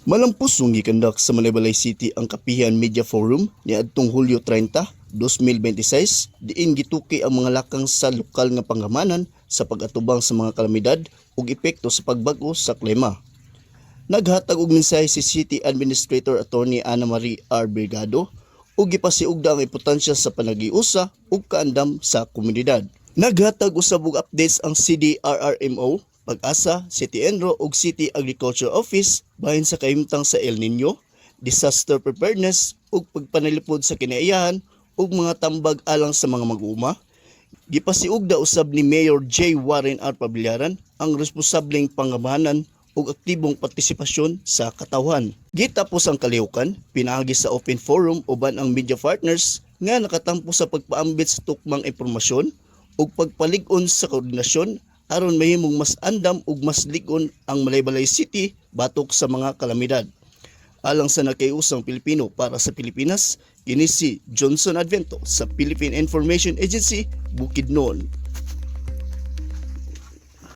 Malampos gikandak sa Malaybalay City ang Kapihan Media Forum niadtong Hulyo 30, 2026 diin gituki ang mga lakang sa lokal nga panggamanan sa pag-atubang sa mga kalamidad ug epekto sa pagbag-o sa klima. Naghatag og mensahe si City Administrator Attorney Ana Marie R. Brigado ug gipasiugda ang importansya sa panagiusa ug kaandam sa komunidad. Naghatag usab og updates ang CDRRMO, Pag-asa, City Enro ug City Agriculture Office bahin sa kahimtang sa El Nino, disaster preparedness ug pagpanalipod sa kinaiyahan ug mga tambag alang sa mga mag-uuma. Gipasiugda usab ni Mayor J. Warren R. Pabilaran ang responsableng pangamahanan ug aktibong partisipasyon sa katawhan. Gitapos ang kalihukan, pinaagi sa open forum uban ang media partners nga nakatampo sa pagpaambit sa tukmang impormasyon ug pagpalig-on sa koordinasyon aron mahimong mas andam ug mas lig-on ang Malaybalay City batok sa mga kalamidad. Alang sa nakiusang Pilipino para sa Pilipinas, kini si Johnson Advento sa Philippine Information Agency, Bukidnon.